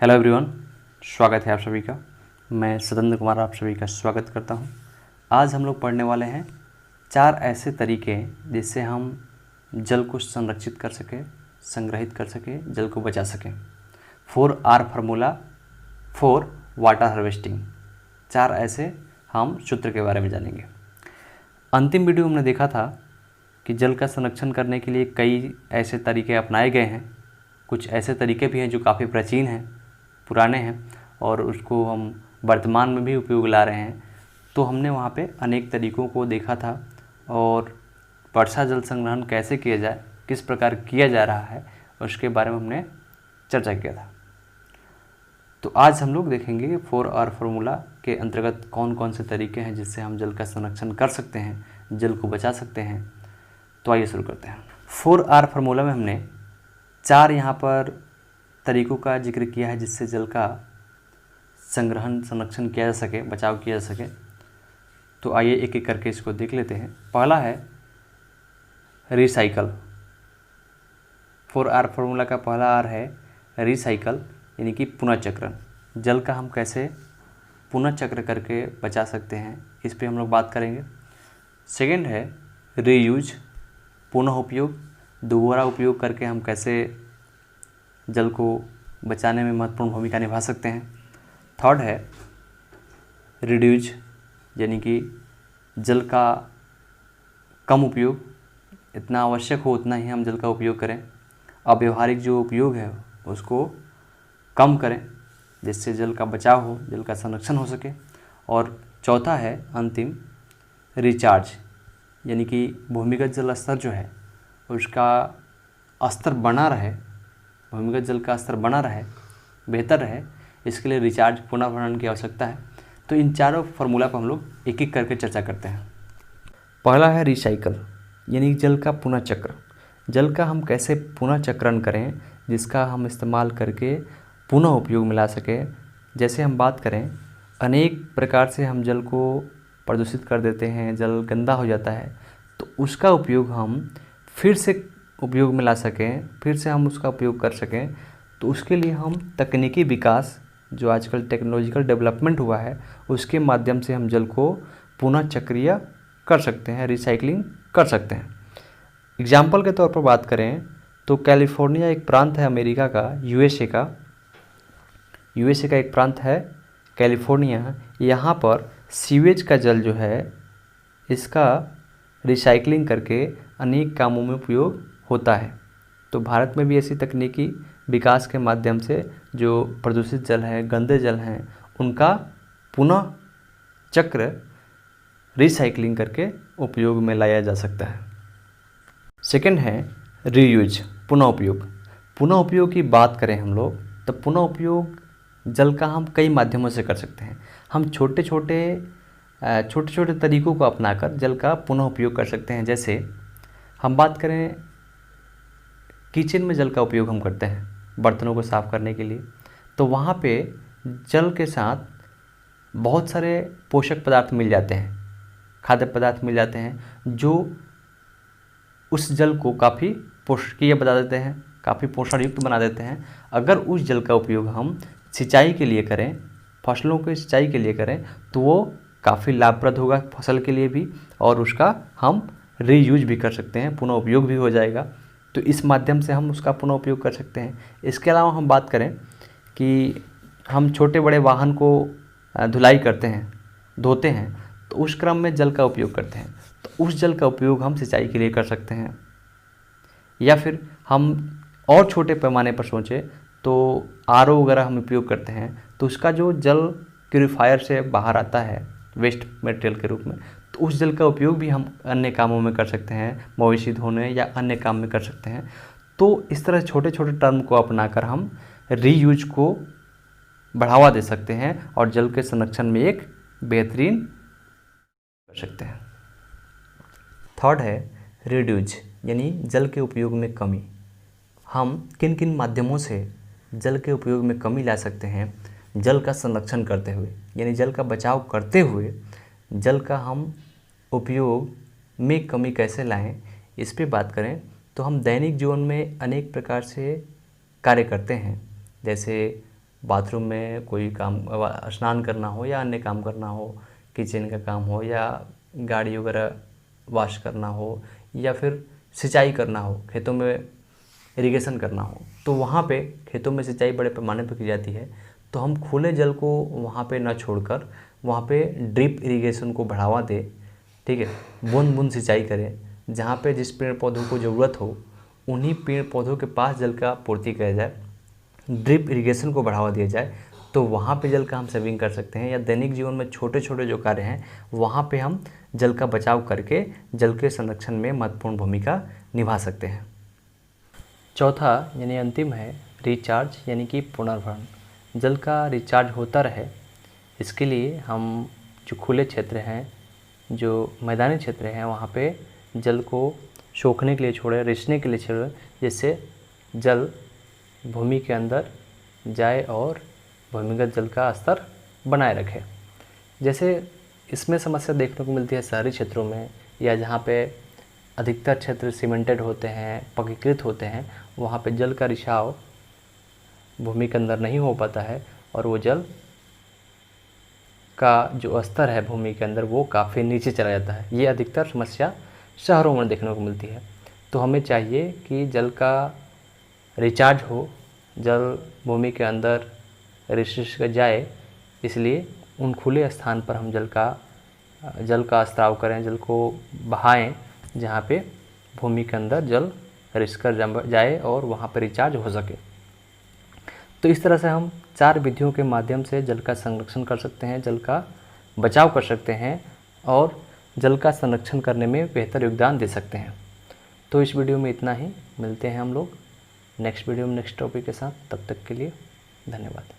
Hello everyone, स्वागत है आप सभी का। मैं सतेंद्र कुमार आप सभी का स्वागत करता हूं। आज हम लोग पढ़ने वाले हैं 4 ऐसे तरीके जिससे हम जल को संरक्षित कर सकें, संग्रहित कर सकें, जल को बचा सकें। 4R formula for water harvesting. 4 ऐसे हम सूत्र के बारे में जानेंगे। अंतिम वीडियो में हमने देखा था कि जल का संरक्षण करने के लिए कई ऐसे तरीके अपनाए गए हैं। कुछ ऐसे तरीके भी हैं जो काफ़ी प्राचीन हैं, पुराने हैं और उसको हम वर्तमान में भी उपयोग ला रहे हैं। तो हमने वहाँ पे अनेक तरीकों को देखा था और वर्षा जल संग्रहण कैसे किया जाए, किस प्रकार किया जा रहा है, उसके बारे में हमने चर्चा किया था। तो आज हम लोग देखेंगे 4R फार्मूला के अंतर्गत कौन कौन से तरीके हैं जिससे हम जल का संरक्षण कर सकते हैं, जल को बचा सकते हैं। तो आइए शुरू करते हैं। 4R फार्मूला में हमने 4 यहाँ पर तरीकों का जिक्र किया है जिससे जल का संग्रहण, संरक्षण किया जा सके, बचाव किया जा सके। तो आइए एक एक करके इसको देख लेते हैं। पहला है रिसाइकल। 4R फार्मूला का पहला आर है रिसाइकल, यानी कि पुनर्चक्रण। जल का हम कैसे पुनर्चक्र करके बचा सकते हैं, इस पे हम लोग बात करेंगे। सेकेंड है रीयूज, पुनः उपयोग। दोबारा उपयोग करके हम कैसे जल को बचाने में महत्वपूर्ण भूमिका निभा सकते हैं। थर्ड है रिड्यूज, यानी कि जल का कम उपयोग, इतना आवश्यक हो उतना ही हम जल का उपयोग करें। अव्यवहारिक जो उपयोग है उसको कम करें जिससे जल का बचाव हो, जल का संरक्षण हो सके। और चौथा है अंतिम रिचार्ज, यानी कि भूमिगत जल स्तर जो है उसका स्तर बना रहे, भूमिगत जल का स्तर बना रहे, बेहतर रहे, इसके लिए रिचार्ज, पुनर्भरण की आवश्यकता है। तो इन चारों फार्मूला पर हम लोग एक एक करके चर्चा करते हैं। पहला है रिसाइकल, यानी जल का पुनर्चक्र। जल का हम कैसे पुनर्चक्रण करें जिसका हम इस्तेमाल करके पुनः उपयोग में ला सकें। जैसे हम बात करें, अनेक प्रकार से हम जल को प्रदूषित कर देते हैं, जल गंदा हो जाता है, तो उसका उपयोग हम फिर से उपयोग में ला सकें, फिर से हम उसका उपयोग कर सकें। तो उसके लिए हम तकनीकी विकास, जो आजकल टेक्नोलॉजिकल डेवलपमेंट हुआ है, उसके माध्यम से हम जल को पुनः चक्रीय कर सकते हैं, रिसाइकलिंग कर सकते हैं। एग्जाम्पल के तौर पर बात करें तो कैलिफोर्निया एक प्रांत है अमेरिका का, यूएसए का एक प्रांत है कैलिफोर्निया। यहाँ पर सीवेज का जल जो है इसका रिसाइकलिंग करके अनेक कामों में उपयोग होता है। तो भारत में भी ऐसी तकनीकी विकास के माध्यम से जो प्रदूषित जल है, गंदे जल हैं, उनका पुनः चक्र रिसाइकलिंग करके उपयोग में लाया जा सकता है। सेकंड है रीयूज, पुनः उपयोग। पुनः उपयोग की बात करें हम लोग तो पुनः उपयोग जल का हम कई माध्यमों से कर सकते हैं। हम छोटे छोटे तरीकों को अपनाकर जल का पुनः उपयोग कर सकते हैं। जैसे हम बात करें, किचन में जल का उपयोग हम करते हैं बर्तनों को साफ़ करने के लिए, तो वहाँ पे जल के साथ बहुत सारे पोषक पदार्थ मिल जाते हैं, खाद्य पदार्थ मिल जाते हैं जो उस जल को काफ़ी पोषकीय बना देते हैं, काफ़ी पोषण युक्त बना देते हैं। अगर उस जल का उपयोग हम सिंचाई के लिए करें, फसलों के सिंचाई के लिए करें, तो वो काफ़ी लाभप्रद होगा फसल के लिए भी, और उसका हम रीयूज भी कर सकते हैं, पुनः उपयोग भी हो जाएगा। तो इस माध्यम से हम उसका पुनः उपयोग कर सकते हैं। इसके अलावा हम बात करें कि हम छोटे बड़े वाहन को धुलाई करते हैं, धोते हैं, तो उस क्रम में जल का उपयोग करते हैं, तो उस जल का उपयोग हम सिंचाई के लिए कर सकते हैं। या फिर हम और छोटे पैमाने पर सोचें तो आरओ वगैरह हम उपयोग करते हैं, तो उसका जो जल प्यूरीफायर से बाहर आता है वेस्ट मटेरियल के रूप में, तो उस जल का उपयोग भी हम अन्य कामों में कर सकते हैं, मवेशी धोने या अन्य काम में कर सकते हैं। तो इस तरह छोटे छोटे टर्म को अपनाकर हम रीयूज को बढ़ावा दे सकते हैं और जल के संरक्षण में एक बेहतरीन कर सकते हैं। थर्ड है रिड्यूज, यानी जल के उपयोग में कमी। हम किन किन माध्यमों से जल के उपयोग में कमी ला सकते हैं जल का संरक्षण करते हुए, यानी जल का बचाव करते हुए जल का हम उपयोग में कमी कैसे लाएं, इस पे बात करें तो हम दैनिक जीवन में अनेक प्रकार से कार्य करते हैं। जैसे बाथरूम में कोई काम, स्नान करना हो या अन्य काम करना हो, किचन का काम हो या गाड़ी वगैरह वॉश करना हो या फिर सिंचाई करना हो, खेतों में इरिगेशन करना हो, तो वहाँ पे खेतों में सिंचाई बड़े पैमाने पर की जाती है। तो हम खुले जल को वहाँ पे न छोड़कर वहाँ पे ड्रिप इरिगेशन को बढ़ावा दें, ठीक है। बूंद बूंद सिंचाई करें, जहाँ पे जिस पेड़ पौधों को ज़रूरत हो उन्हीं पेड़ पौधों के पास जल का पूर्ति किया जाए, ड्रिप इरिगेशन को बढ़ावा दिया जाए, तो वहाँ पे जल का हम सेविंग कर सकते हैं। या दैनिक जीवन में छोटे छोटे जो कार्य हैं वहाँ पे हम जल का बचाव करके जल के संरक्षण में महत्वपूर्ण भूमिका निभा सकते हैं। चौथा यानी अंतिम है रिचार्ज यानी कि पुनर्भरण। जल का रिचार्ज होता रहे, इसके लिए हम जो खुले क्षेत्र हैं, जो मैदानी क्षेत्र हैं, वहाँ पे जल को सोखने के लिए छोड़े, रिसने के लिए छोड़े, जिससे जल भूमि के अंदर जाए और भूमिगत जल का स्तर बनाए रखे। जैसे इसमें समस्या देखने को मिलती है शहरी क्षेत्रों में, या जहाँ पे अधिकतर क्षेत्र सीमेंटेड होते हैं, पक्कीकृत होते हैं, वहाँ पे जल का रिसाव भूमि के अंदर नहीं हो पाता है और वो जल का जो स्तर है भूमि के अंदर वो काफ़ी नीचे चला जाता है। ये अधिकतर समस्या शहरों में देखने को मिलती है। तो हमें चाहिए कि जल का रिचार्ज हो, जल भूमि के अंदर रिस जाए, इसलिए उन खुले स्थान पर हम जल का स्त्राव करें, जल को बहाएं, जहाँ पे भूमि के अंदर जल रिस कर जाए और वहाँ पर रिचार्ज हो सके। तो इस तरह से हम 4 विधियों के माध्यम से जल का संरक्षण कर सकते हैं, जल का बचाव कर सकते हैं और जल का संरक्षण करने में बेहतर योगदान दे सकते हैं। तो इस वीडियो में इतना ही, मिलते हैं हम लोग नेक्स्ट वीडियो में नेक्स्ट टॉपिक के साथ। तब तक के लिए धन्यवाद।